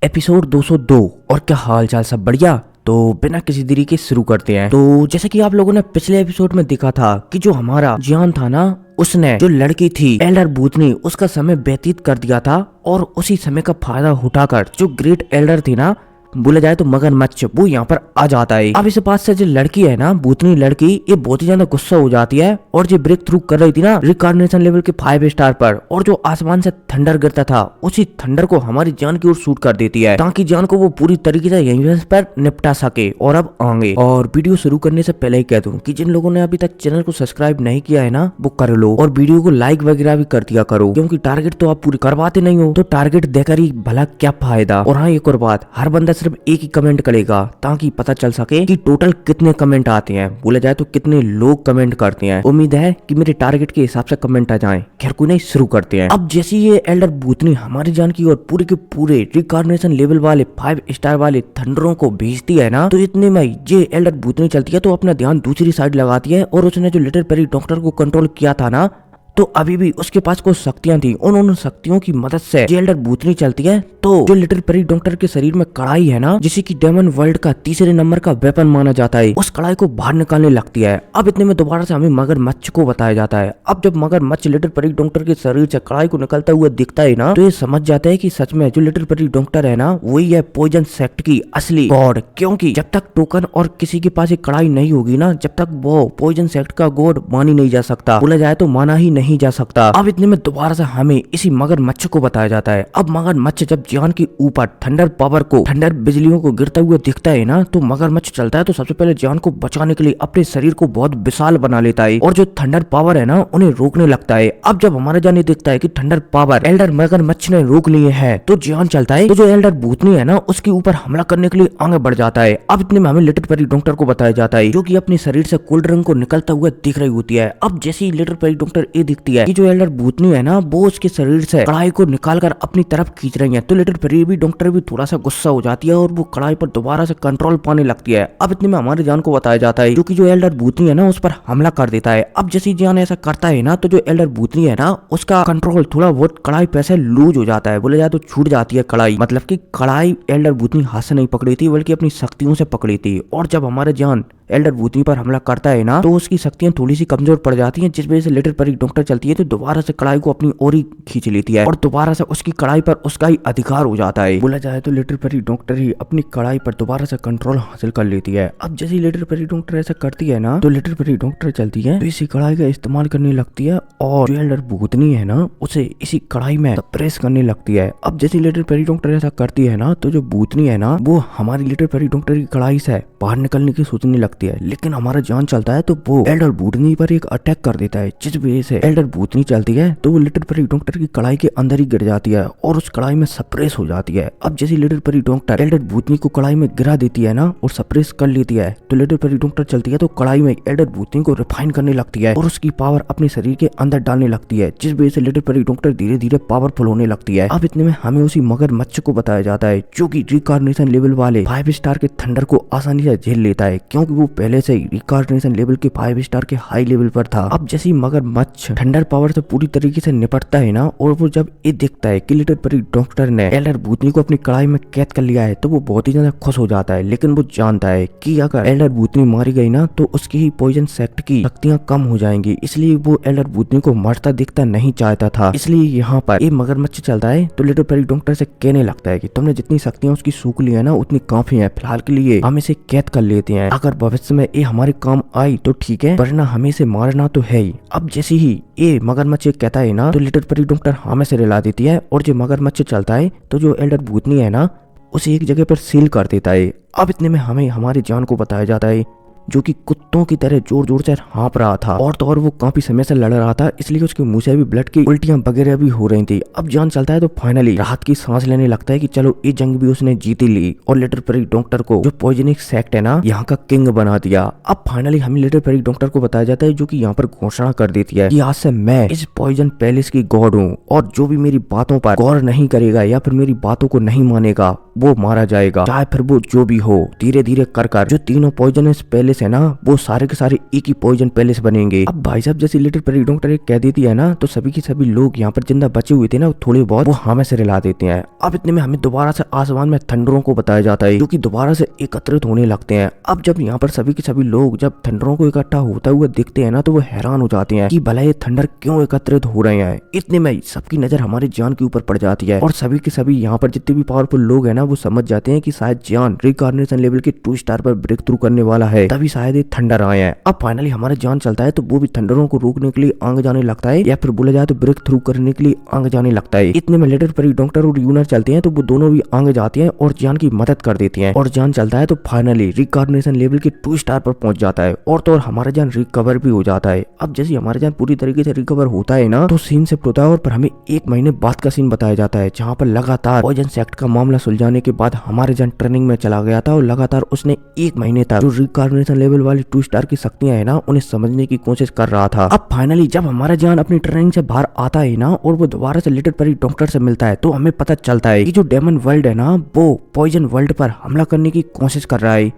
Episode 202। और क्या हाल चाल, सब बढ़िया। तो बिना किसी देरी के शुरू करते हैं। तो जैसे कि आप लोगों ने पिछले एपिसोड में देखा था कि जो हमारा जियान था ना, उसने जो लड़की थी एल्डर भूतनी, उसका समय व्यतीत कर दिया था और उसी समय का फायदा उठाकर जो ग्रेट एल्डर थी ना, बोला जाए तो मगरमच्छ, वो यहाँ पर आ जाता है। अब इस बात से जो लड़की है ना, भूतनी लड़की, ये बहुत ही ज्यादा गुस्सा हो जाती है और जो ब्रेक थ्रू कर रही थी ना रिकॉग्निशन लेवल के 5 स्टार पर, और जो आसमान से थंडर गिरता था, उसी थंडर को हमारी जान की ओर शूट कर देती है ताकि जान को वो पूरी तरीके से यहीं पर निपटा सके। और अब आगे और वीडियो शुरू करने से पहले ही कह दूं कि जिन लोगों ने अभी तक चैनल को सब्सक्राइब नहीं किया है ना, वो कर लो और वीडियो को लाइक वगैरह भी कर दिया करो, क्योंकि टारगेट तो आप पूरी करवाते नहीं हो, तो टारगेट देकर ही भला क्या फायदा। और हाँ, एक और बात, हर बंदा सिर्फ एक ही कमेंट करेगा ताकि पता चल सके कि टोटल कितने कमेंट आते हैं, बोला जाए तो कितने लोग कमेंट करते हैं। उम्मीद है कि मेरे टारगेट के हिसाब से कमेंट आ जाएं। खैर कोई नहीं, शुरू करते हैं। अब जैसे ये एल्डर भूतनी हमारी जान की और पूरे के पूरे रिकॉग्निशन लेवल वाले 5 स्टार वाले थंडरों को भेजती है ना, तो इतने में ये एल्डर भूतनी चलती है तो अपना ध्यान दूसरी साइड लगाती है और उसने जो लिटिल पेरी डॉक्टर को कंट्रोल किया था ना, तो अभी भी उसके पास कुछ शक्तियां थी। उन शक्तियों की मदद से जो एल्डर भूतनी चलती है, तो जो लिटिल पेरी डॉक्टर के शरीर में कड़ाई है ना, जिसे कि डेमन वर्ल्ड का तीसरे नंबर का वेपन माना जाता है, उस कड़ाई को बाहर निकालने लगती है। अब इतने में दोबारा से हमें मगरमच्छ को बताया जाता है। अब जब मगरमच्छ लिटिल पेरी डॉक्टर के शरीर से कड़ाई को निकलता हुआ दिखता है ना, तो ये समझ जाता है कि सच में जो लिटिल पेरी डॉक्टर है ना, वही है पॉइजन सेक्ट की असली गॉड। क्योंकि जब तक टोकन और किसी के पास एक कड़ाई नहीं होगी ना, जब तक वो पॉइजन सेक्ट का गॉड मानी नहीं जा सकता, बोला जाए तो माना ही नहीं जा सकता। अब इतने में दोबारा से हमें इसी मगरमच्छ को बताया जाता है। अब मगरमच्छ जब जियान के ऊपर थंडर पावर को, थंडर बिजलियों को गिरता हुआ दिखता है ना, तो मगरमच्छ चलता है तो सबसे पहले जियान को बचाने के लिए अपने शरीर को बहुत विशाल बना लेता है और जो थंडर पावर है ना, उन्हें रोकने लगता है। अब जब हमारा जान दिखता है कि थंडर पावर एल्डर मगरमच्छ ने रोक लिए है, तो जियान चलता है तो जो एल्डर भूतनी है ना, उसके ऊपर हमला करने के लिए आगे बढ़ जाता है। अब इतने में हमें लिटिल पेरी डॉक्टर को बताया जाता है, जो कि अपने शरीर से कोल्ड ड्रिंक को निकलता हुआ दिख रही होती है। अब जैसे ही लिटिल पेरी डॉक्टर ये दिखती है कि जो एल्डर भूतनी है ना, वो उसके शरीर से कड़ाई को निकालकर अपनी तरफ खींच रही है, तो लिटिल पेरी भी डॉक्टर भी थोड़ा सा गुस्सा हो जाती है और वो कड़ाई पर दोबारा से कंट्रोल पाने लगती है। अब इतने में हमारे जान को बताया जाता है, जो कि जो एल्डर भूतनी है ना, उस पर हमला कर देता है। अब जैसे जान ऐसा करता है ना, तो जो एल्डर भूतनी है ना, उसका कंट्रोल थोड़ा बहुत कड़ाई पे से लूज हो जाता है, बोले जाए तो छूट जाती है कड़ाई। मतलब कि कड़ाई एल्डर भूतनी हाथ से नहीं पकड़ी थी, बल्कि अपनी शक्तियों से पकड़ी थी। और जब हमारे जान एल्डर भूतनी पर हमला करता है ना, तो उसकी शक्तियां थोड़ी सी कमजोर पड़ जाती हैं, जिस वजह से लिटिल पेरी डॉक्टर चलती है तो दोबारा से कड़ाई को अपनी ओर ही खींच लेती है और दोबारा से उसकी कड़ाई पर उसका ही अधिकार हो जाता है। बोला जाए तो लिटिल पेरी डॉक्टर ही अपनी कड़ाई पर दोबारा से कंट्रोल हासिल कर लेती है। अब जैसे लिटिल पेरी डॉक्टर ऐसा करती है ना, तो लिटिल पेरी डॉक्टर चलती है तो इसी कड़ाई का इस्तेमाल करने लगती है और जो एल्डर भूतनी है ना, उसे इसी कड़ाई में प्रेस करने लगती है। अब जैसे लिटिल पेरी डॉक्टर ऐसा करती है ना, तो जो भूतनी है ना, वो हमारी लिटिल पेरी डॉक्टर की कड़ाई से बाहर निकलने की सोचने लगती है, लेकिन हमारा जान चलता है तो वो एल्डर भूतनी पर एक अटैक कर देता है, जिस वजह से एल्डर भूतनी चलती है तो वो लिटिल पेरी डॉक्टर की कड़ाई के अंदर ही गिर जाती है और उस कड़ाई में सप्रेस हो जाती है। अब जैसे लिटिल पेरी डॉक्टर एल्डर भूतनी को कड़ाई में गिरा देती है ना और सप्रेस कर लेती है, तो लिटिल पेरी डॉक्टर चलती है तो कड़ाई में एल्डर भूतनी को रिफाइन करने लगती है और उसकी पावर अपने शरीर के अंदर डालने लगती है, जिस वजह से लिटिल पेरी डॉक्टर धीरे धीरे पावरफुल होने लगती है। अब इतने में हमें उसी मगरमच्छ को बताया जाता है, जो कि रिकॉग्निशन लेवल वाले 5 स्टार के थंडर को आसानी से झेल लेता है, क्योंकि वो पहले से ही रिकॉग्निशन लेवल के 5 स्टार के हाई लेवल पर था। अब जैसे मगरमच्छ थंडर पावर से पूरी तरीके से निपटता है ना, और वो जब ये देखता है कि लिटिल पेरी डॉक्टर ने एल्डर भूतनी को अपनी कड़ाई में कैद कर लिया है, तो वो बहुत ही ज्यादा खुश हो जाता है। लेकिन वो जानता है कि अगर एल्डर भूतनी मारी गई ना, तो उसकी ही पॉइजन सेक्ट की शक्तियां कम हो जाएंगी, इसलिए वो एल्डर भूतनी को मरता दिखता नहीं चाहता था। इसलिए यहाँ पर ये मगरमच्छ चलता है तो लिटिल पेरी डॉक्टर से कहने लगता है कि तुमने जितनी शक्तियां उसकी सूख ली है ना, उतनी काफी है, फिलहाल के लिए हम इसे कैद कर लेते हैं, अगर भविष्य में ये हमारे काम आई तो ठीक है, वरना हमें इसे मारना तो है ही। अब जैसे ही ये मगरमच्छ कहता है ना, तो लिटिल पेरी डॉक्टर हमें से रिला देती है और जो मगरमच्छ चलता है तो जो एल्डर भूतनी है ना, उसे एक जगह पर सील कर देता है। अब इतने में हमें हमारे जान को बताया जाता है, जो कि कुत्तों की तरह जोर जोर से हाँप रहा था और तो और वो काफी समय से लड़ रहा था, इसलिए उसके मुंह से भी ब्लड की उल्टियां वगैरह भी हो रही थी। अब जान चलता है तो फाइनली राहत की सांस लेने लगता है कि चलो ये जंग भी उसने जीती ली और लिटिल पेरी डॉक्टर को जो पॉइजनिक सेक्ट है ना, यहाँ का किंग बना दिया। अब फाइनली हमें लिटिल पेरी डॉक्टर को बताया जाता है, जो कि यहाँ पर घोषणा कर देती है कि आज से मैं इस पॉइजन पैलेस की गॉड हूँ और जो भी मेरी बातों पर गौर नहीं करेगा या फिर मेरी बातों को नहीं मानेगा, वो मारा जाएगा, चाहे फिर वो जो भी हो। धीरे धीरे कर कर जो तीनों पॉइजनस पैलेस है ना, वो सारे के सारे एक ही पॉइजन पैलेस बनेंगे। अब भाई साहब जैसे लिटिल प्रेरी डॉक्टर एक कह देती है ना, तो सभी के सभी लोग यहाँ पर जिंदा बचे हुए थे ना, थोड़े बहुत वो हमें से रिला देते हैं। अब इतने में हमें दोबारा से आसमान में थंडरों को बताया जाता है, जो कि दोबारा से एकत्रित होने लगते हैं। अब जब यहाँ पर सभी के सभी लोग जब थंडरों को इकट्ठा होता हुआ दिखते हैं ना, तो वो हैरान हो जाते हैं कि भला ये थंडर क्यों एकत्रित हो रहे हैं। इतने में सबकी नजर हमारे जान के ऊपर पड़ जाती है और सभी के सभी यहाँ पर जितने भी पावरफुल लोग हैं ना, वो समझ जाते हैं कि शायद जान रिकार्नेशन लेवल के 2 स्टार पर ब्रेक थ्रू करने वाला है, तभी शायद ये थंडर आए हैं। अब फाइनली हमारा जान चलता है तो वो भी थंडरों को रोकने के लिए आगे जाने लगता है, या फिर बोला जाए तो ब्रेक थ्रू करने के लिए आगे जाने लगता है। इतने में लिटिल प्रेरी डॉक्टर और यूनर चलते हैं तो वो दोनों भी आगे जाते हैं और जान की मदद कर देते हैं और जान चलता है तो फाइनली रिकार्नेशन लेवल के 2 स्टार पर पहुंच जाता है और तो और हमारा जान रिकवर भी हो जाता है। अब जैसे हमारा जान पूरी तरीके से रिकवर होता है ना, तो सीन शिफ्ट होता है और फिर हमें 1 महीने बाद का सीन बताया जाता है, जहाँ पर लगातार पॉइजन सेक्ट का मामला सुलझाने के बाद हमारे जान ट्रेनिंग में चला गया था और लगातार उसने 1 महीने तक जो रिकार्नेशन लेवल वाली 2 स्टार की शक्तियां है ना, उन्हें समझने की कोशिश कर रहा था। अब फाइनली जब हमारा जान अपनी ट्रेनिंग से बाहर आता है ना, और वो दोबारा से लिटिल प्रेरी डॉक्टर से मिलता है, तो हमें पता चलता है कि जो डेमन वर्ल्ड है ना, वो पॉइजन वर्ल्ड पर हमला करने की कोशिश कर रहा है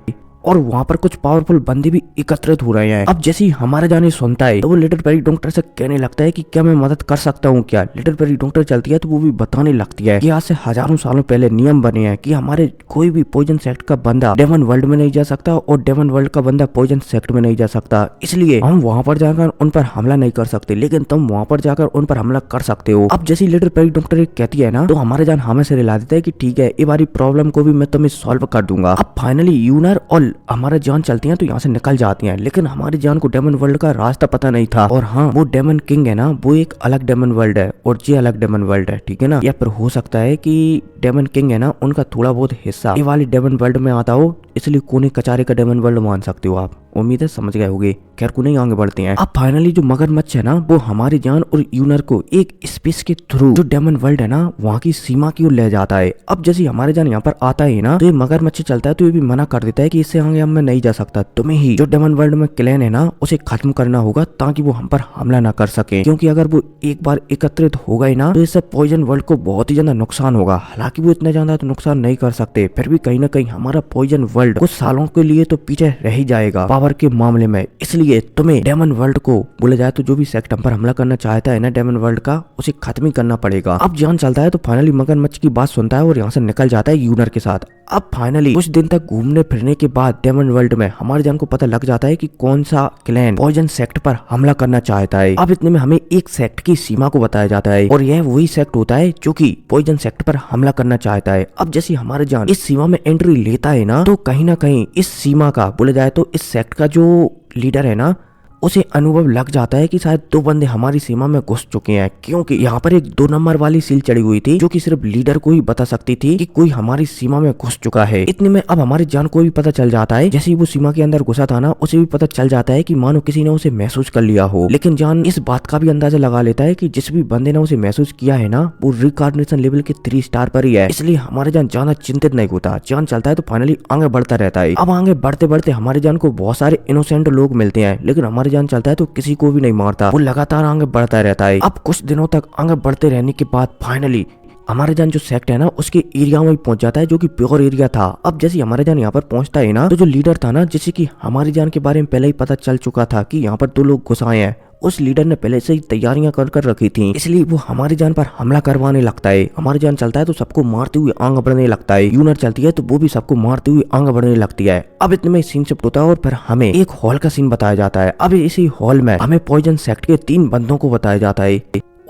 और वहाँ पर कुछ पावरफुल बंदे भी एकत्रित हो रहे हैं। अब जैसे ही हमारा जाने सुनता है तो वो लिटिल प्रेरी डॉक्टर से कहने लगता है कि क्या मैं मदद कर सकता हूँ क्या। लिटिल प्रेरी डॉक्टर चलती है तो वो भी बताने लगती है कि आज से हजारों सालों पहले नियम बने हैं कि हमारे कोई भी पॉइजन सेक्ट का बंदा डेमन वर्ल्ड में नहीं जा सकता और डेमन वर्ल्ड का बंदा पॉइजन सेक्ट में नहीं जा सकता, इसलिए हम वहाँ पर जाकर उन पर हमला नहीं कर सकते, लेकिन तुम वहाँ पर जाकर उन पर हमला कर सकते हो। अब जैसे लिटिल प्रेरी डॉक्टर कहती है ना, तो हमारे जान हमें से रिला देता है कि ठीक है, ये बारी प्रॉब्लम को भी मैं तुम्हें सॉल्व कर दूंगा। अब फाइनली यूनर और हमारा जान चलती हैं तो यहाँ से निकल जाती हैं, लेकिन हमारी जान को डेमन वर्ल्ड का रास्ता पता नहीं था। और हाँ, वो डेमन किंग है ना, वो एक अलग डेमन वर्ल्ड है और ये अलग डेमन वर्ल्ड है, ठीक है ना। या फिर हो सकता है कि डेमन किंग है ना, उनका थोड़ा बहुत हिस्सा ये वाली डेमन वर्ल्ड में आता हो, इसलिए कोने कचारे का डेमन वर्ल्ड मान सकते हो आप। उम्मीद है समझ गए होंगे। खैर को नहीं, आगे बढ़ते हैं। अब फाइनली जो मगरमच्छ है ना, वो हमारी जान और यूनर को एक स्पेस के थ्रू जो डेमन वर्ल्ड है ना, वहाँ की सीमा की ओर ले जाता है। अब जैसे हमारे जान यहाँ पर आता है ना, तो ये मगरमच्छ चलता है तो ये भी मना कर देता है कि इससे आगे मैं नहीं जा सकता, तुम्हें ही जो डेमन वर्ल्ड में क्लैन है ना, उसे खत्म करना होगा ताकि वो हम पर हमला ना कर सके, क्योंकि अगर वो एक बार एकत्रित हो गए ना, तो इससे पॉइजन वर्ल्ड को बहुत ही ज्यादा नुकसान होगा। हालांकि वो इतना ज्यादा तो नुकसान नहीं कर सकते, फिर भी कहीं ना कहीं हमारा पॉइजन वर्ल्ड कुछ सालों के लिए तो पीछे रह ही जाएगा पावर के मामले में। इसलिए तुम्हें डेमन वर्ल्ड को बोला जाए तो जो भी सेक्ट हम पर हमला करना चाहता है ना डेमन वर्ल्ड का, उसे खत्म ही करना पड़ेगा। अब जान चलता है तो फाइनली मगरमच्छ की बात सुनता है और यहाँ से निकल जाता है यूनर के साथ। अब फाइनली कुछ दिन तक घूमने फिरने के बाद डेमन वर्ल्ड में हमारे जान को पता लग जाता है कि कौन सा क्लैन पॉइजन सेक्ट पर हमला करना चाहता है। अब इतने में हमें एक सेक्ट की सीमा को बताया जाता है और यह वही सेक्ट होता है जो कि पॉइजन सेक्ट पर हमला करना चाहता है। अब जैसे हमारे जान इस सीमा में एंट्री लेता है ना, तो कहीं ना कहीं इस सीमा का बोला जाए तो इस सेक्ट का जो लीडर है ना, उसे अनुभव लग जाता है कि शायद 2 बंदे हमारी सीमा में घुस चुके हैं, क्योंकि यहाँ पर एक 2 नंबर वाली सील चढ़ी हुई थी जो कि सिर्फ लीडर को ही बता सकती थी कि कोई हमारी सीमा में घुस चुका है। इतने में अब हमारी जान को भी पता चल जाता है, जैसे ही वो सीमा के अंदर घुसा था ना, उसे भी पता चल जाता है कि मानो किसी ने उसे महसूस कर लिया हो। लेकिन जान इस बात का भी अंदाजा लगा लेता है कि जिस भी बंदे ने उसे महसूस किया है ना, वो रिकार्नेशन लेवल के 3 स्टार पर ही है, इसलिए हमारे जान ज्यादा चिंतित नहीं होता। जान चलता है तो फाइनली आगे बढ़ता रहता है। अब आगे बढ़ते बढ़ते हमारे जान को बहुत सारे इनोसेंट लोग मिलते हैं, लेकिन हमारे जान चलता है तो किसी को भी नहीं मारता, वो लगातार आगे बढ़ता रहता है। अब कुछ दिनों तक आगे बढ़ते रहने के बाद फाइनली हमारे जान जो सेक्ट है ना, उसके एरिया में पहुंच जाता है जो कि प्योर एरिया था। अब जैसे हमारे जान यहाँ पर पहुंचता है ना, तो जो लीडर था ना, जैसे कि हमारी जान के बारे में पहले ही पता चल चुका था कि यहाँ पर 2 लोग घुस आए हैं, उस लीडर ने पहले से ही तैयारियां कर रखी थी, इसलिए वो हमारी जान पर हमला करवाने लगता है। हमारी जान चलता है तो सबको मारते हुए आगे बढ़ने लगता है। यूनर चलती है तो वो भी सबको मारते हुए आगे बढ़ने लगती है। अब इतने में सीन शिफ्ट होता है और फिर हमें एक हॉल का सीन बताया जाता है। अब इसी हॉल में हमें पॉइजन सेक्ट के 3 बंदों को बताया जाता है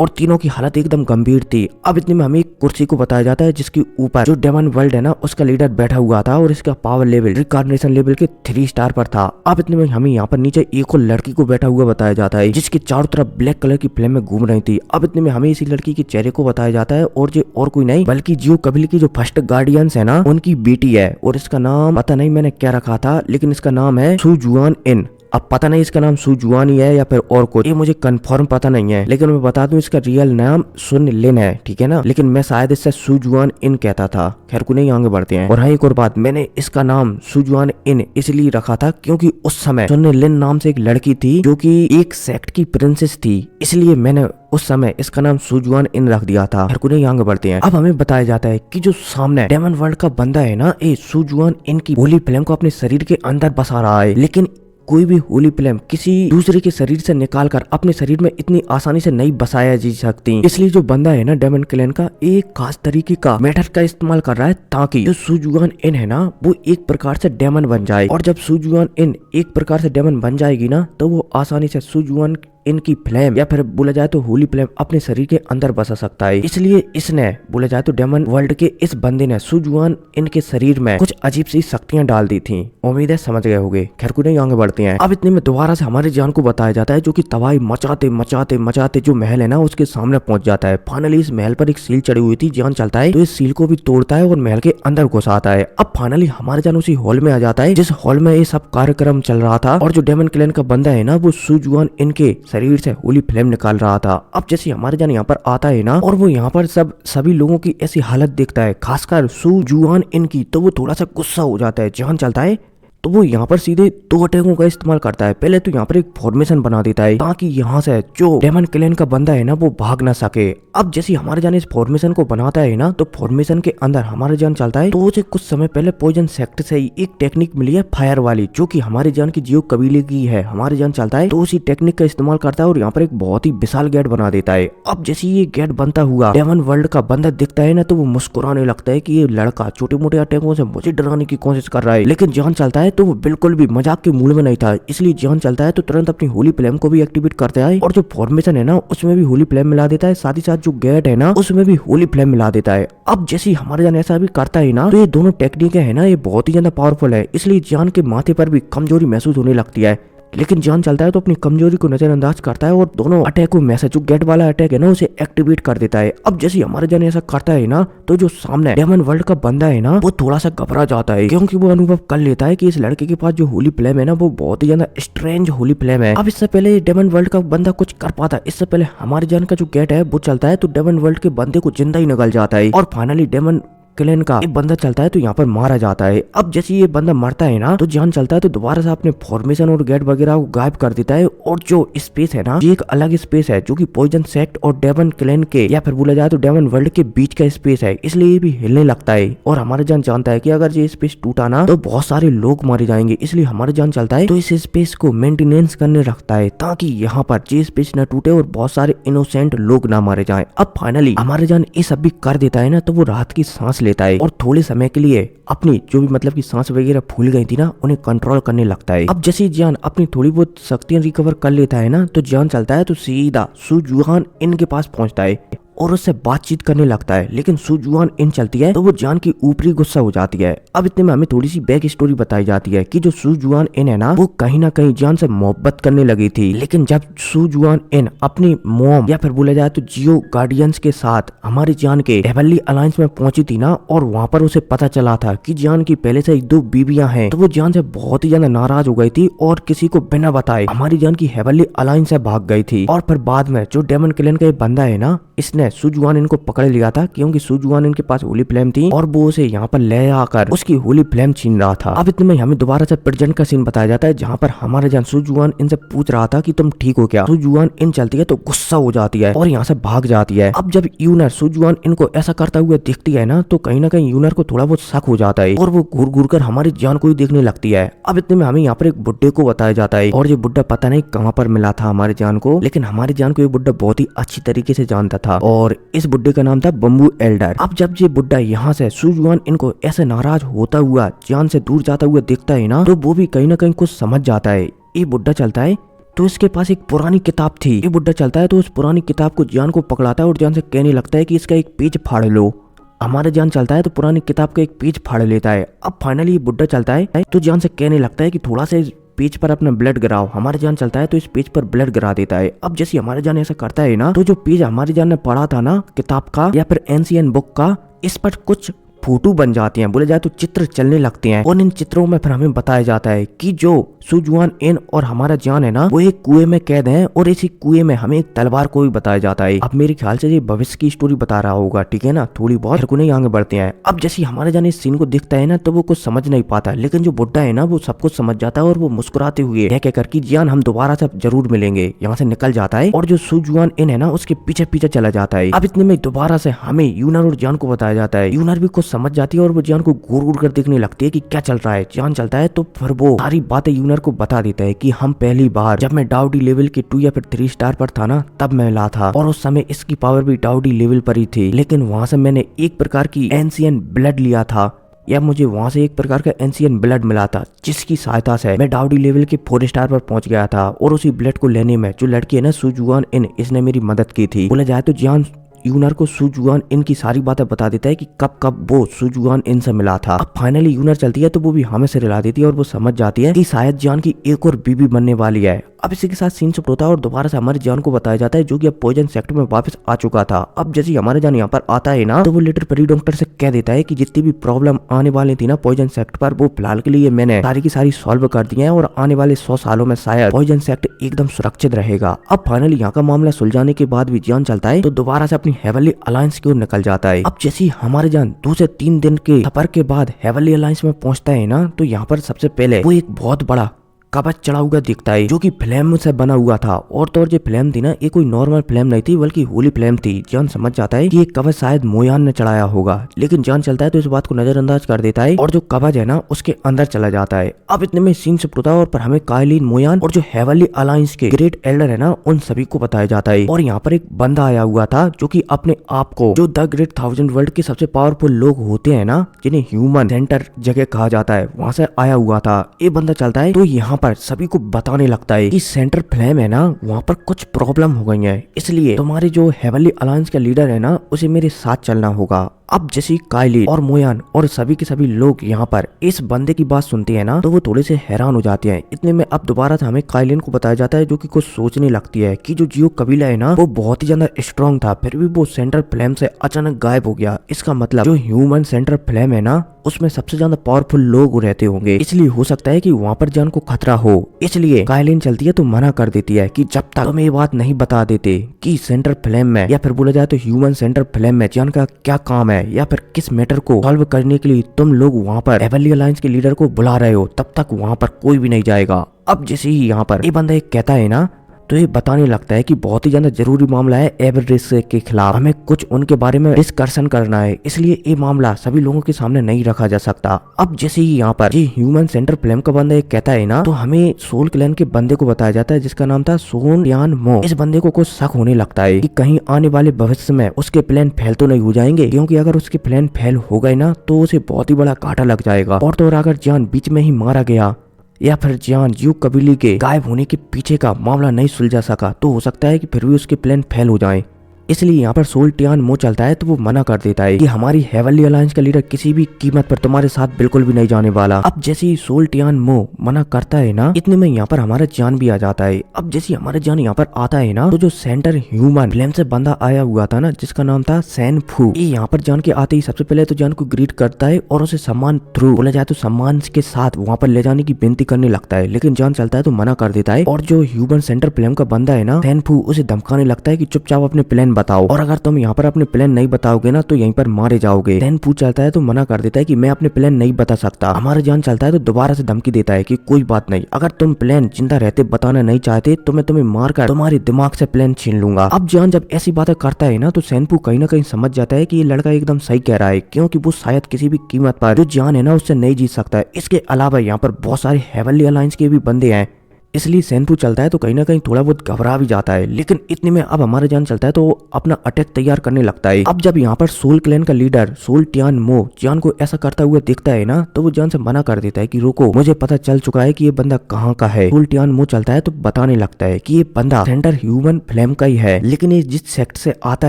और तीनों की हालत एकदम गंभीर थी। अब इतने में हमें एक कुर्सी को बताया जाता है जिसके ऊपर जो डेमन वर्ल्ड है ना, उसका लीडर बैठा हुआ था और इसका पावर लेवल रिकार्नेशन लेवल के 3 स्टार पर था। अब इतने में हमें यहाँ पर नीचे एक और लड़की को बैठा हुआ बताया जाता है जिसके चारों तरफ ब्लैक कलर की फ्लेम में घूम रही थी। अब इतने में हमें इसी लड़की के चेहरे को बताया जाता है और ये और कोई नहीं बल्कि जियो कबिल की जो फर्स्ट गार्डियंस है ना, उनकी बेटी है और इसका नाम पता नहीं मैंने क्या रखा था, लेकिन इसका नाम है सू जुआन इन। अब पता नहीं इसका नाम सुजुआन ही है या फिर और कुछ, ये मुझे कंफर्म पता नहीं है, लेकिन मैं बता दूं इसका रियल नाम सुन लिन है, ठीक है ना। लेकिन मैं शायद इससे सुजुआन इन कहता था। खैर को नहीं, आगे बढ़ते हैं। और हाँ, एक और बात, मैंने इसका नाम सुजुआन इन इसलिए रखा था क्योंकि उस समय सुन लिन नाम से एक लड़की थी जो कि एक सेक्ट की प्रिंसेस थी, इसलिए मैंने उस समय इसका नाम सुजुआन इन रख दिया था। खैर को नहीं, आगे बढ़ते हैं। अब हमें बताया जाता है कि जो सामने डेमन वर्ल्ड का बंदा है ना, ये सुजुआन इन की होली फ्लेम को अपने शरीर के अंदर बसा रहा है, लेकिन कोई भी होली फ्लेम किसी दूसरे के शरीर से निकालकर अपने शरीर में इतनी आसानी से नहीं बसाया जा सकती। इसलिए जो बंदा है ना डेमन क्लैन का, एक खास तरीके का मेथड का इस्तेमाल कर रहा है ताकि जो सुजुआन इन है ना वो एक प्रकार से डेमन बन जाए। और जब सुजुआन इन एक प्रकार से डेमन बन जाएगी ना तो वो आसानी से सुजुआन इनकी फ्लेम या फिर बोला जाए तो होली फ्लेम अपने शरीर के अंदर बसा सकता है। इसलिए इसने बोला जाए तो डेमन वर्ल्ड के इस बंदे ने सुजुआन इनके शरीर में कुछ अजीब सी शक्तियां डाल दी थी। उम्मीद है समझ गए होंगे। खैर को नहीं, आगे बढ़ते हैं। अब इतने में दोबारा से हमारे जान को बताया जाता है जो कि तबाही मचाते मचाते मचाते जो महल है ना उसके सामने पहुंच जाता है। फाइनली इस महल पर एक सील चढ़ी हुई थी, जान चलता है तो इस सील को भी तोड़ता है और महल के अंदर घुस आता है। अब फाइनली हमारे जान उसी हॉल में आ जाता है जिस हॉल में ये सब कार्यक्रम चल रहा था और जो डेमन क्लैन का बंदा है ना वो सुजुआन इनके शरीर से होली फ्लेम निकाल रहा था। अब जैसे हमारे जान यहाँ पर आता है ना और वो यहाँ पर सभी लोगों की ऐसी हालत देखता है, खासकर सुजुआन इनकी, तो वो थोड़ा सा गुस्सा हो जाता है। जान चलता है तो वो यहाँ पर सीधे 2 अटैकों का इस्तेमाल करता है। पहले तो यहाँ पर एक फॉर्मेशन बना देता है ताकि यहाँ से जो डेमन क्लैन का बंदा है ना वो भाग ना सके। अब जैसे हमारे जान इस फॉर्मेशन को बनाता है ना तो फॉर्मेशन के अंदर हमारे जान चलता है तो उसे कुछ समय पहले पॉइजन सेक्ट से ही एक टेक्निक मिली है फायर वाली, जो कि हमारे जान की जियो कबीले की है। हमारे जान चलता है तो उसी टेक्निक का इस्तेमाल करता है और यहाँ पर एक बहुत ही विशाल गेट बना देता है। अब जैसे ये गेट बनता हुआ डेमन वर्ल्ड का बंदा दिखता है ना तो वो मुस्कुराने लगता है कि ये लड़का छोटे मोटे अटैकों से मुझे डराने की कोशिश कर रहा है। लेकिन जान चलता है तो वो बिल्कुल भी मजाक के मूड में नहीं था, इसलिए जान चलता है तो तुरंत अपनी होली फ्लेम को भी एक्टिवेट करता है और जो फॉर्मेशन है ना उसमें भी होली फ्लेम मिला देता है, साथ ही साथ जो गेट है ना उसमें भी होली फ्लेम मिला देता है। अब जैसे हमारे जान ऐसा भी करता है ना तो ये दोनों टेक्निकें है ना ये बहुत ही ज्यादा पावरफुल है, इसलिए जान के माथे पर भी कमजोरी महसूस होने लगती है। लेकिन जान चलता है तो अपनी कमजोरी को नजरअंदाज करता है और दोनों अटैकों में से जो गेट वाला अटैक है ना उसे एक्टिवेट कर देता है। अब जैसे हमारे जान ऐसा करता है ना तो जो सामने डेमन वर्ल्ड का बंदा है ना वो थोड़ा सा घबरा जाता है क्योंकि वो अनुभव कर लेता है कि इस लड़के के पास जो होली फ्लेम है ना वो बहुत ही ज्यादा स्ट्रेंज होली फ्लेम है। अब इससे पहले डेमन वर्ल्ड का बंदा कुछ कर पाता, इससे पहले हमारे जान का जो गेट है वो चलता है तो डेमन वर्ल्ड के बंदे को जिंदा ही निकल जाता है और फाइनली डेमन क्लैन का एक बंदा चलता है तो यहाँ पर मारा जाता है। अब जैसे ये बंदा मरता है ना तो जान चलता है तो दोबारा से अपने फॉर्मेशन और गेट वगैरह को गायब कर देता है और जो स्पेस है ना ये एक अलग स्पेस है जो कि पॉइजन सेक्ट और डेमन क्लैन के या फिर बोला जाए तो डेमन वर्ल्ड के बीच का स्पेस है, इसलिए ये भी हिलने लगता है। और हमारे जान जानता है कि अगर ये स्पेस टूटा ना तो बहुत सारे लोग मारे जाएंगे, इसलिए हमारे जान चलता है तो इस स्पेस को मेंटेनेंस करने रखता है ताकि यहाँ पर ये स्पेस न टूटे और बहुत सारे इनोसेंट लोग ना मारे जाए। अब फाइनली हमारे जान ये सब भी कर देता है ना तो वो राहत की सांस लेता है और थोड़े समय के लिए अपनी जो भी मतलब की सांस वगैरह फूल गई थी ना उन्हें कंट्रोल करने लगता है। अब जैसे जान अपनी थोड़ी बहुत शक्तियां रिकवर कर लेता है ना तो जान चलता है तो सीधा सुजुआन इनके पास पहुंचता है और उससे बातचीत करने लगता है। लेकिन सुजुआन इन चलती है तो वो जान की ऊपरी गुस्सा हो जाती है। अब इतने में हमें थोड़ी सी बैक स्टोरी बताई जाती है कि जो सुजुआन इन है ना वो कहीं ना कहीं जान से मोहब्बत करने लगी थी, लेकिन जब सुजुआन इन अपनी मॉम या फिर बोला जाए तो जियो गार्डियंस के साथ हमारी जान के हेवनली अलायंस में पहुंची थी ना और वहाँ पर उसे पता चला था कि जान की पहले से 2 बीबियां हैं तो वो जान से बहुत ही ज्यादा नाराज हो गई थी और किसी को बिना बताए हमारी जान की हेवनली अलायंस से भाग गई थी। और फिर बाद में जो डेमन क्लैन का बंदा है ना इसने सुजुआन इनको पकड़ लिया था क्योंकि सुजुआन इनके पास होली फ्लेम थी और वो उसे यहाँ पर ले आकर उसकी होली फ्लेम छीन रहा था। अब इतने में हमें दोबारा से प्रेजेंट का सीन बताया जाता है जहाँ पर हमारे जान सुजुआन इनसे पूछ रहा था कि तुम ठीक हो क्या। सुजुआन इन चलती है तो गुस्सा हो जाती है और यहाँ से भाग जाती है। अब जब यूनर सुजुआन इनको ऐसा करता हुआ दिखती है ना तो कहीं ना कहीं यूनर को थोड़ा बहुत शक हो जाता है और वो घूर घूर कर हमारी जान को ही देखने लगती है। अब इतने में हमें यहाँ पर एक बुड्ढे को बताया जाता है और ये बुड्ढा पता नहीं कहाँ पर मिला था हमारी जान को, लेकिन हमारी जान को ये बुड्ढा बहुत ही अच्छी तरीके से जानता था और इस बुड्ढे का नाम था बम्बू एल्डर। अब जब ये बुड्ढा यहाँ से सुजुआन इनको ऐसे नाराज होता हुआ जान से दूर जाता हुआ दिखता है ना तो वो भी कहीं ना कहीं कुछ समझ जाता है। ये बुड्ढा चलता है तो इसके पास एक पुरानी किताब थी। ये बुड्ढा चलता है तो उस पुरानी किताब को जान को पकड़ाता है और जान से कहने लगता है कि इसका एक पेज फाड़ लो। हमारे जान चलता है तो पुरानी किताब का एक पेज फाड़ लेता है। अब फाइनली ये बुड्ढा चलता है तो जान से कहने लगता है कि थोड़ा सा पेज पर अपना ब्लड गिराओ। हमारे जान चलता है तो इस पेज पर ब्लड गिरा देता है। अब जैसे हमारे जान ऐसा करता है ना तो जो पेज हमारी जान ने पढ़ा था ना किताब का या फिर एंशियंट बुक का, इस पर कुछ फोटो बन जाती हैं, बोले जाए तो चित्र चलने लगते हैं। और इन चित्रों में फिर हमें बताया जाता है कि जो सुजुआन इन और हमारा जान है ना, वो एक कुएं में कैद हैं और इसी कुएं में हमें एक तलवार को भी बताया जाता है। अब मेरे ख्याल से ये भविष्य की स्टोरी बता रहा होगा, ठीक है ना, थोड़ी बहुत को नहीं आगे बढ़ते हैं। अब जैसे हमारा जान इस सीन को दिखता है ना, तो वो कुछ समझ नहीं पाता, लेकिन जो बुड्ढा है ना वो सब कुछ समझ जाता है और वो मुस्कुराते हुए कह कर कि जियान हम दोबारा से जरूर मिलेंगे, यहाँ से निकल जाता है और जो सुजुआन इन है ना उसके पीछे पीछे चला जाता है। अब इतने में दोबारा से हमें यूनर और जान को बताया जाता है। यूनर भी कुछ समझ जाती है और वो जान को घूर घूर कर देखने लगती है कि क्या चल रहा है। जान चलता है तो फिर वो सारी बातें यूनर को बता देता है कि हम पहली बार जब मैं डाउडी लेवल के 2 या फिर 3 स्टार पर था ना, तब मैं मिला था और उस समय इसकी पावर भी डाउडी लेवल पर ही थी, लेकिन वहां से मैंने एक प्रकार की एंशियन ब्लड लिया था, या मुझे वहां से एक प्रकार का एंशियन ब्लड मिला था, जिसकी सहायता से मैं डाउडी लेवल के 4 स्टार पर पहुंच गया था। और उसी ब्लड को लेने में जो लड़की है ना सुजुआन इन, इसने मेरी मदद की थी। बोला जाए तो जियान यूनर को सुजुआन इन की सारी बातें बता देता है कि कब कब वो सुजुआन इन से मिला था। अब फाइनली यूनर चलती है तो वो भी हमें से रिला देती है और वो समझ जाती है कि शायद जान की एक और बीबी बनने वाली है। अब इसी के साथ सीन से होता है और दोबारा से हमारे जान को बताया जाता है जो कि अब पॉइजन सेक्टर में वापस आ चुका था। अब जैसे हमारे जान यहाँ पर आता है ना, तो वो लिटिल परी डॉक्टर से कह देता है कि जितनी भी प्रॉब्लम आने वाली थी ना पॉइजन सेक्टर पर, वो फिलहाल के लिए मैंने सारी की सारी सॉल्व कर दी है और आने वाले 100 सालों में शायद पॉइजन सेक्टर एकदम सुरक्षित रहेगा। अब फाइनली यहाँ का मामला सुलझाने के बाद भी जान चलता है तो दोबारा से अपनी हेवनली अलायंस की ओर निकल जाता है। अब जैसे हमारे जान 2 से 3 दिन के सफर के बाद हेवनली अलायंस में पहुंचता है ना, तो यहाँ पर सबसे पहले वो एक बहुत बड़ा कवच चढ़ा हुआ दिखता है जो कि फ्लेम से बना हुआ था। और तो और जो फ्लेम थी ना, ये कोई नॉर्मल फ्लेम नहीं थी बल्कि होली फ्लेम थी। जान समझ जाता है कि ये कवच शायद मोयान ने चढ़ाया होगा, लेकिन जान चलता है तो इस बात को नजरअंदाज कर देता है और जो कवच है ना उसके अंदर चला जाता है। अब इतने में सीन शिफ्ट होता है और पर हमें काइलिन, मोयान और जो हेवनली अलायंस के ग्रेट एल्डर है ना उन सभी को बताया जाता है। और यहाँ पर एक बंदा आया हुआ था जो कि अपने आप को जो द ग्रेट 1000 वर्ल्ड के सबसे पावरफुल लोग होते हैं ना, जिन्हें ह्यूमन सेंटर जगह कहा जाता है, वहां से आया हुआ था। ये बंदा चलता है तो यहाँ पर सभी को बताने लगता है कि सेंटर फ्लेम है ना, वहाँ पर कुछ प्रॉब्लम हो गई है, इसलिए तुम्हारे जो हेवनली अलायंस का लीडर है ना उसे मेरे साथ चलना होगा। अब जैसे काइलिन और मोयान और सभी के सभी लोग यहाँ पर इस बंदे की बात सुनते हैं ना, तो वो थोड़े से हैरान हो जाते हैं। इतने में अब दोबारा से हमें काइलिन को बताया जाता है जो कि कुछ सोचने लगती है कि जो जियो कबीला है ना वो बहुत ही ज्यादा स्ट्रॉन्ग था, फिर भी वो सेंट्रल फ्लेम से अचानक गायब हो गया। इसका मतलब जो ह्यूमन सेंट्रल फ्लेम है ना उसमें सबसे ज्यादा पावरफुल लोग रहते होंगे, इसलिए हो सकता है कि वहाँ पर जान को खतरा हो। इसलिए काइलिन चलती है तो मना कर देती है कि जब तक तुम ये बात नहीं बता देते कि सेंट्रल फ्लेम में या फिर बोला जाए तो ह्यूमन सेंट्रल फ्लेम में जान का क्या काम है या फिर किस मैटर को सॉल्व करने के लिए तुम लोग वहाँ पर हेवनली अलायंस के लीडर को बुला रहे हो, तब तक वहाँ पर कोई भी नहीं जाएगा। अब जैसे ही यहाँ पर ये बंदा एक कहता है ना, तो ये बताने लगता है कि बहुत ही ज्यादा जरूरी मामला है एवरेस्ट के खिलाफ, हमें कुछ उनके बारे में डिस्कशन करना है, इसलिए ये मामला सभी लोगों के सामने नहीं रखा जा सकता। अब जैसे ही यहाँ पर ये ह्यूमन सेंटर फ्लेम का बंदा एक कहता है ना, तो हमें सोल क्लैन के बंदे को बताया जाता है जिसका नाम था सोन यान मो। इस बंदे को कुछ शक होने लगता है कि कहीं आने वाले भविष्य में उसके प्लान फेल तो नहीं हो जाएंगे, क्योंकि अगर उसके प्लान फेल हो गए ना तो उसे बहुत ही बड़ा घाटा लग जाएगा। और तो और अगर जान बीच में ही मारा गया या फिर जान जियो कबीले के गायब होने के पीछे का मामला नहीं सुलझा सका, तो हो सकता है कि फिर भी उसके प्लान फेल हो जाएं। इसलिए यहाँ पर सोल टियान मो चलता है तो वो मना कर देता है कि हमारी हेवनली अलायंस का लीडर किसी भी कीमत पर तुम्हारे साथ बिल्कुल भी नहीं जाने वाला। अब जैसे ही सोल टियान मो मना करता है ना, इतने में यहाँ पर हमारा जान भी आ जाता है। अब जैसे हमारे जान यहाँ पर आता है ना, तो जो सेंटर ह्यूमन फ्लेम से बंदा आया हुआ था ना जिसका नाम था सैन फू, ये यहाँ पर जान के आते ही सबसे पहले तो जान को ग्रीट करता है और उसे सम्मान थ्रू बोला जाए तो सम्मान के साथ वहाँ पर ले जाने की विनती करने लगता है, लेकिन जान चलता है तो मना कर देता है। और जो ह्यूमन सेंटर फ्लेम का बंदा है ना सैन फू, उसे धमकाने लगता है कि चुपचाप अपने प्लान बताओ और अगर तुम यहाँ पर अपने प्लान नहीं बताओगे ना तो यहीं पर मारे जाओगे। सैन फू चलता है तो मना कर देता है कि मैं अपने प्लान नहीं बता सकता। हमारा जान चलता है तो दोबारा से धमकी देता है कि कोई बात नहीं, अगर तुम प्लान जिंदा रहते बताना नहीं चाहते तो मैं तुम्हें मारकर तुम्हारे दिमाग से प्लान छीन लूंगा। अब जान जब ऐसी बातें करता है ना, तो सैन फू कहीं ना कहीं समझ जाता है कि ये लड़का एकदम सही कह रहा है, क्योंकि वो शायद किसी भी कीमत पर जो जान है ना उससे नहीं जीत सकता है। इसके अलावा यहाँ पर बहुत सारे हेवनली अलायंस के भी बंदे हैं, इसलिए सैन फू चलता है तो कहीं ना कहीं थोड़ा बहुत घबरा भी जाता है। लेकिन इतने में अब हमारा जान चलता है तो वो अपना अटैक तैयार करने लगता है। अब जब यहाँ पर सोल क्लैन का लीडर सोल टियान मो जान को ऐसा करता हुआ दिखता है ना, तो वो जान से मना कर देता है कि रुको, मुझे पता चल चुका है कि ये बंदा कहाँ का है। सोल टियान मो चलता है तो बताने लगता है कि ये बंदा सेंटर ह्यूमन फ्लेम का ही है, लेकिन ये जिस सेक्ट से आता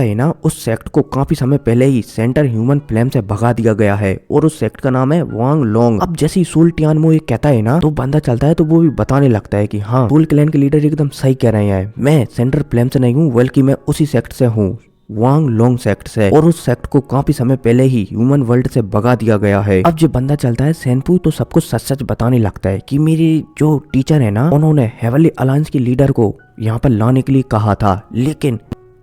है ना उस सेक्ट को काफी समय पहले ही सेंटर ह्यूमन फ्लेम से भगा दिया गया है और उस सेक्ट का नाम है वांग लोंग। अब जैसे ही सोल टियान मो ये कहता है ना, तो बंदा चलता है तो वो भी बताने लगता है कि हाँ, सोल क्लैन के लीडर एकदम सही कह रहे हैं, मैं सेंट्रल फ्लेम से नहीं हूँ बल्कि मैं उसी सेक्ट से हूँ वांग लोंग सेक्ट से, और उस सेक्ट को काफी समय पहले ही ह्यूमन वर्ल्ड से भगा दिया गया है। अब जब बंदा चलता है सेनपू तो सब कुछ सच सच बताने लगता है कि मेरे जो टीचर है ना, उन्होंने हेवनली अलायंस के लीडर को यहाँ पर लाने के लिए कहा था, लेकिन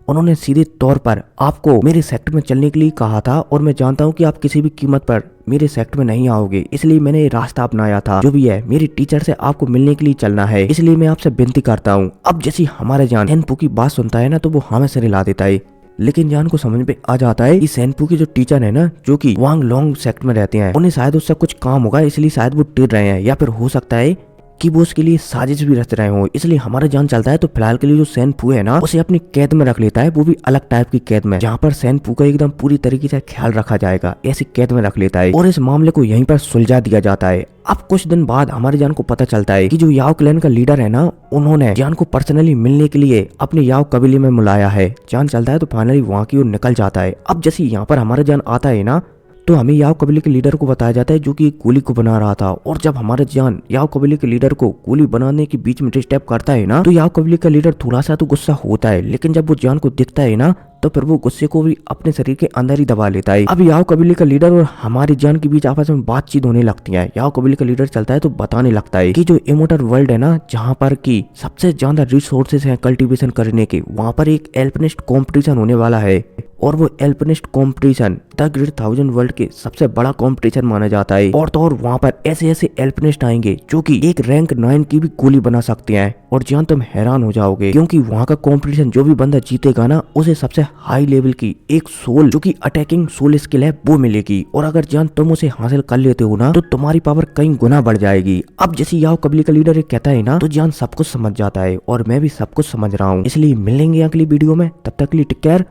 उन्होंने सीधे तौर पर आपको मेरे सेक्ट में चलने के लिए कहा था, और मैं जानता हूँ कि आप किसी भी कीमत पर मेरे सेक्ट में नहीं आओगे, इसलिए मैंने ये रास्ता अपनाया था। जो भी है, मेरे टीचर से आपको मिलने के लिए चलना है, इसलिए मैं आपसे विनती करता हूँ। अब जैसी हमारे जान सेनपू की बात सुनता है ना, तो वो हमें से हिला देता है, लेकिन जान को समझ में आ जाता है कि सेनपू के जो टीचर है ना, जो कि वांग लोंग सेक्ट में रहते हैं, उन्हें शायद उससे कुछ काम होगा, इसलिए शायद वो टिर रहे हैं, या फिर हो सकता है कि वो उसके लिए साजिश भी रच रहे हो, इसलिए हमारा जान चलता है। तो फिलहाल के लिए जो सेनपू है ना, उसे अपनी कैद में रख लेता है, वो भी अलग टाइप की कैद में, जहाँ पर सेनपू का एकदम पूरी तरीके से ख्याल रखा जाएगा, ऐसी कैद में रख लेता है, और इस मामले को यहीं पर सुलझा दिया जाता है। अब कुछ दिन बाद हमारे जान को पता चलता है कि जो याओ क्लैन का लीडर है ना, उन्होंने जान को पर्सनली मिलने के लिए अपने याओ कबीले में बुलाया है। जान चलता है तो फाइनली वहाँ की ओर निकल जाता है। अब जैसे यहाँ पर हमारा जान आता है ना, तो हमें याओ कबीले के लीडर को बताया जाता है, जो कि गोली को बना रहा था, और जब हमारा जान याओ कबीले के लीडर को गोली बनाने के बीच में डिस्टर्ब करता है ना, तो याओ कबीले का लीडर थोड़ा सा तो गुस्सा होता है, लेकिन जब वो जान को दिखता है ना, तो फिर वो गुस्से को भी अपने शरीर के अंदर ही दबा लेता है। अब याओ कबीले का लीडर और हमारी जान के बीच आपस में बातचीत होने लगती है। याओ कबीले का लीडर चलता है तो बताने लगता है कि जो इमोर्टल वर्ल्ड है ना, जहाँ पर की सबसे ज्यादा रिसोर्सेज हैं कल्टीवेशन करने के, वहाँ पर एक एल्पिनिस्ट कॉम्पिटिशन होने वाला है, और वो alpinist competition the great thousand world के सबसे बड़ा कॉम्पिटिशन माना जाता है। और तो और वहाँ पर ऐसे ऐसे एल्पिनिस्ट आएंगे जो कि एक रैंक 9 की भी गोली बना सकते हैं, और जान तुम हैरान हो जाओगे, क्योंकि वहाँ का कॉम्पिटिशन जो भी बंदा जीतेगा ना, उसे सबसे हाई लेवल की एक सोल, जो कि अटैकिंग सोल स्किल है, वो मिलेगी, और अगर जान तुम उसे हासिल कर लेते हो ना, तो तुम्हारी पावर कई गुना बढ़ जाएगी। अब जैसे याओ कबीले का लीडर कहता है ना, तो जान सब कुछ समझ जाता है, और मैं भी सब कुछ समझ रहा हूँ, इसलिए मिलेंगे अगली वीडियो में। तब तक के लिए टेक केयर।